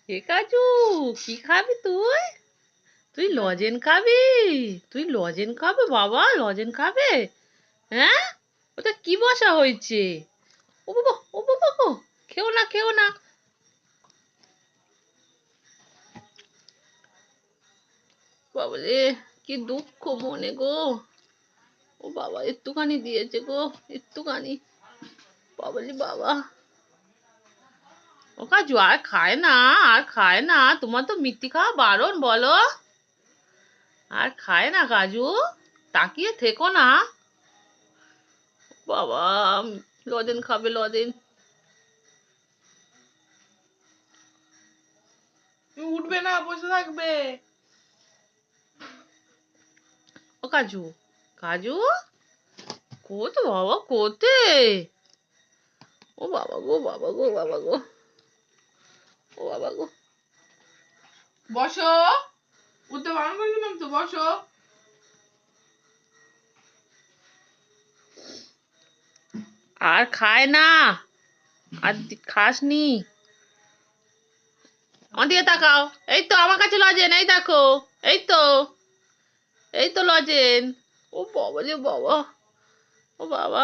এ কাজু, কি খাবি তুই? তুই লজেন খাবি? তুই লজেন খাবে বাবা? লজেন খাবে? হ্যাঁ, ওটা কি বসা হয়েছে? ও বাবা, ও বাবা গো, খেও না, খেও না। বাবারে, কি দুঃখ মনে গো। ও বাবা, একটুখানি দিয়েছে গো, একটুখানি। বাবারে বাবা। ও কাজু আর খায় না, আর খায় না। তোমার তো মিষ্টি খাওয়া বারণ, বলো। আর খায় না কাজু, তাকিয়ে থেকো না। বাবা, লজেন খাবে, লজেন। উঠবে না, বসে থাকবে। ও কাজু, কাজু, কোথা বাবা, কোথে? ও বাবা গো, বাবা গো, বাবা গো, ও বাবা গো। বসো, উঠতে বারণ করেছিলাম তো, বসো। আর খায় না, আর খাসনি। আমার দিকে তাকাও, এই তো আমার কাছে লজেন, এই দেখো, এই তো, এই তো লজেন। ও বাবা রে বাবা, ও বাবা।